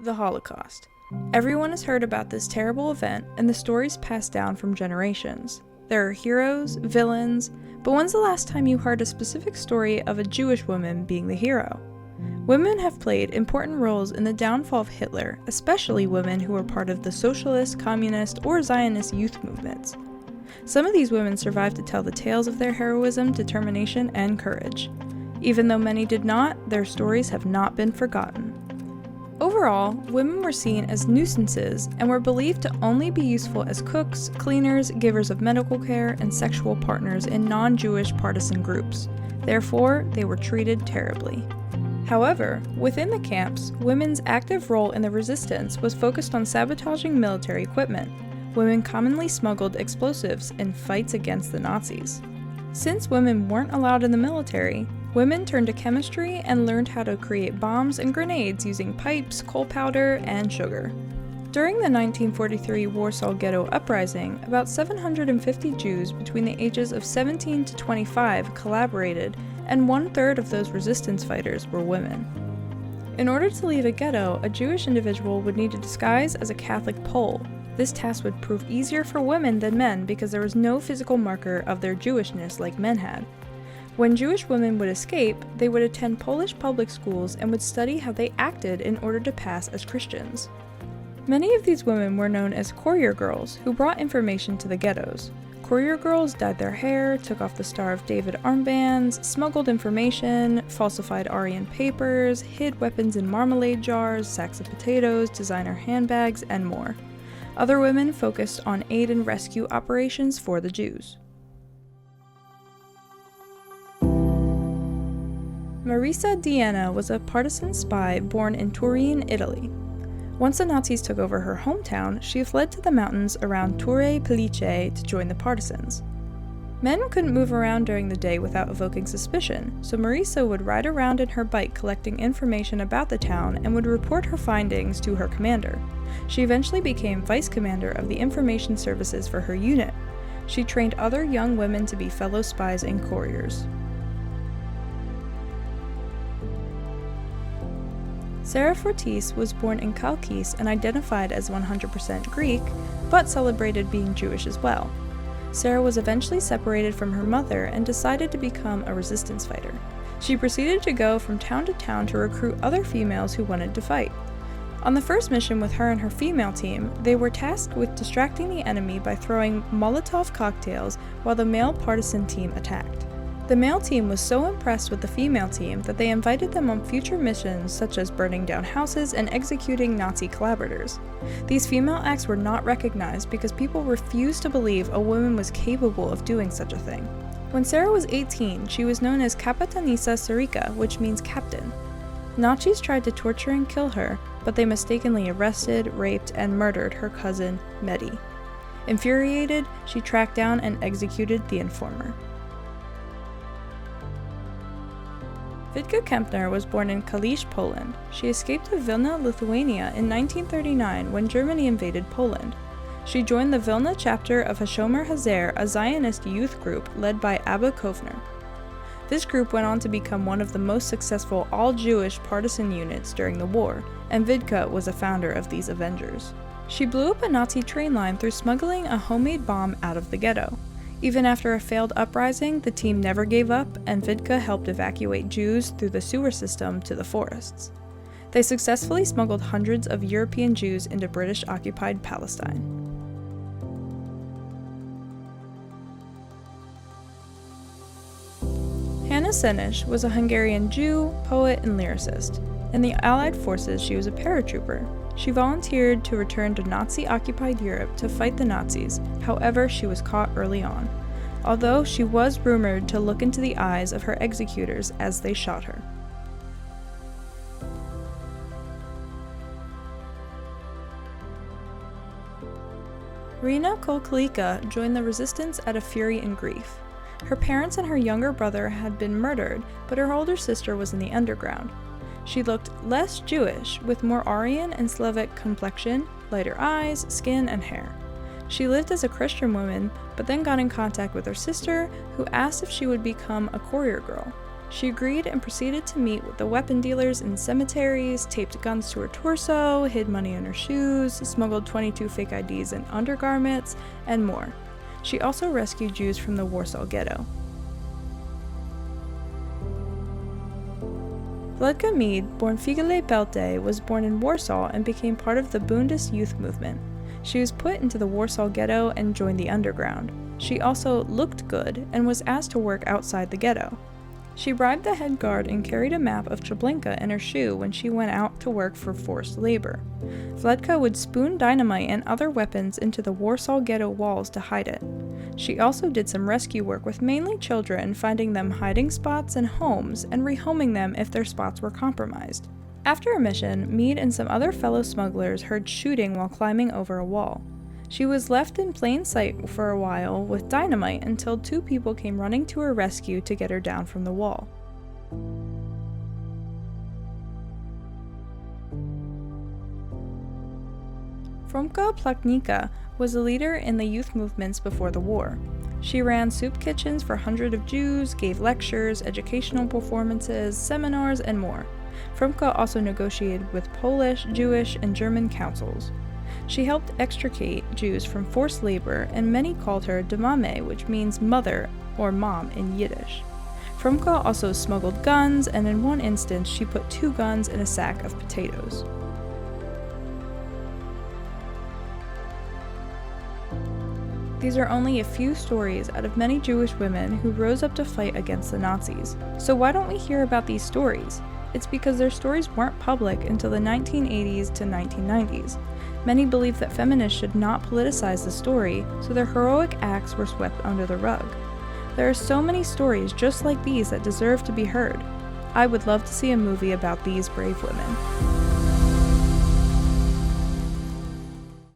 The Holocaust. Everyone has heard about this terrible event, and the stories passed down from generations. There are heroes, villains, but when's the last time you heard a specific story of a Jewish woman being the hero? Women have played important roles in the downfall of Hitler, especially women who were part of the socialist, communist, or Zionist youth movements. Some of these women survived to tell the tales of their heroism, determination, and courage. Even though many did not, their stories have not been forgotten. Overall, women were seen as nuisances and were believed to only be useful as cooks, cleaners, givers of medical care, and sexual partners in non-Jewish partisan groups. Therefore, they were treated terribly. However, within the camps, women's active role in the resistance was focused on sabotaging military equipment. Women commonly smuggled explosives in fights against the Nazis. Since women weren't allowed in the military, women turned to chemistry and learned how to create bombs and grenades using pipes, coal powder, and sugar. During the 1943 Warsaw Ghetto Uprising, about 750 Jews between the ages of 17 to 25 collaborated, and 1/3 of those resistance fighters were women. In order to leave a ghetto, a Jewish individual would need to disguise as a Catholic Pole. This task would prove easier for women than men because there was no physical marker of their Jewishness like men had. When Jewish women would escape, they would attend Polish public schools and would study how they acted in order to pass as Christians. Many of these women were known as courier girls, who brought information to the ghettos. Courier girls dyed their hair, took off the Star of David armbands, smuggled information, falsified Aryan papers, hid weapons in marmalade jars, sacks of potatoes, designer handbags, and more. Other women focused on aid and rescue operations for the Jews. Marisa Diena was a partisan spy born in Turin, Italy. Once the Nazis took over her hometown, she fled to the mountains around Torre Pellice to join the partisans. Men couldn't move around during the day without evoking suspicion, so Marisa would ride around in her bike collecting information about the town and would report her findings to her commander. She eventually became vice commander of the information services for her unit. She trained other young women to be fellow spies and couriers. Sara Fortis was born in Chalkis and identified as 100% Greek, but celebrated being Jewish as well. Sara was eventually separated from her mother and decided to become a resistance fighter. She proceeded to go from town to town to recruit other females who wanted to fight. On the first mission with her and her female team, they were tasked with distracting the enemy by throwing Molotov cocktails while the male partisan team attacked. The male team was so impressed with the female team that they invited them on future missions such as burning down houses and executing Nazi collaborators. These female acts were not recognized because people refused to believe a woman was capable of doing such a thing. When Sara was 18, she was known as Kapitanisa Syrica, which means captain. Nazis tried to torture and kill her, but they mistakenly arrested, raped, and murdered her cousin, Meed. Infuriated, she tracked down and executed the informer. Vitka Kempner was born in Kalisz, Poland. She escaped to Vilna, Lithuania in 1939 when Germany invaded Poland. She joined the Vilna chapter of Hashomer Hazer, a Zionist youth group led by Abba Kovner. This group went on to become one of the most successful all-Jewish partisan units during the war, and Vitka was a founder of these Avengers. She blew up a Nazi train line through smuggling a homemade bomb out of the ghetto. Even after a failed uprising, the team never gave up, and Vitka helped evacuate Jews through the sewer system to the forests. They successfully smuggled hundreds of European Jews into British-occupied Palestine. Hanna Szenes was a Hungarian Jew, poet, and lyricist. In the Allied forces, she was a paratrooper. She volunteered to return to Nazi-occupied Europe to fight the Nazis, however, she was caught early on, although she was rumored to look into the eyes of her executors as they shot her. Renia Kukielka joined the resistance out of fury and grief. Her parents and her younger brother had been murdered, but her older sister was in the underground. She looked less Jewish, with more Aryan and Slavic complexion, lighter eyes, skin, and hair. She lived as a Christian woman, but then got in contact with her sister, who asked if she would become a courier girl. She agreed and proceeded to meet with the weapon dealers in cemeteries, taped guns to her torso, hid money in her shoes, smuggled 22 fake IDs and undergarments, and more. She also rescued Jews from the Warsaw Ghetto. Vladka Meed, born Feigele Peltel, was born in Warsaw and became part of the Bundist youth movement. She was put into the Warsaw Ghetto and joined the underground. She also looked good and was asked to work outside the ghetto. She bribed the head guard and carried a map of Treblinka in her shoe when she went out to work for forced labor. Vladka would spoon dynamite and other weapons into the Warsaw Ghetto walls to hide it. She also did some rescue work with mainly children, finding them hiding spots and homes and rehoming them if their spots were compromised. After a mission, Meed and some other fellow smugglers heard shooting while climbing over a wall. She was left in plain sight for a while with dynamite until 2 people came running to her rescue to get her down from the wall. Frumka Plotnicka was a leader in the youth movements before the war. She ran soup kitchens for hundreds of Jews, gave lectures, educational performances, seminars, and more. Frumka also negotiated with Polish, Jewish, and German councils. She helped extricate Jews from forced labor, and many called her Demame, which means mother or mom in Yiddish. Frumka also smuggled guns, and in one instance she put 2 guns in a sack of potatoes. These are only a few stories out of many Jewish women who rose up to fight against the Nazis. So why don't we hear about these stories? It's because their stories weren't public until the 1980s to 1990s. Many believed that feminists should not politicize the story, so their heroic acts were swept under the rug. There are so many stories just like these that deserve to be heard. I would love to see a movie about these brave women.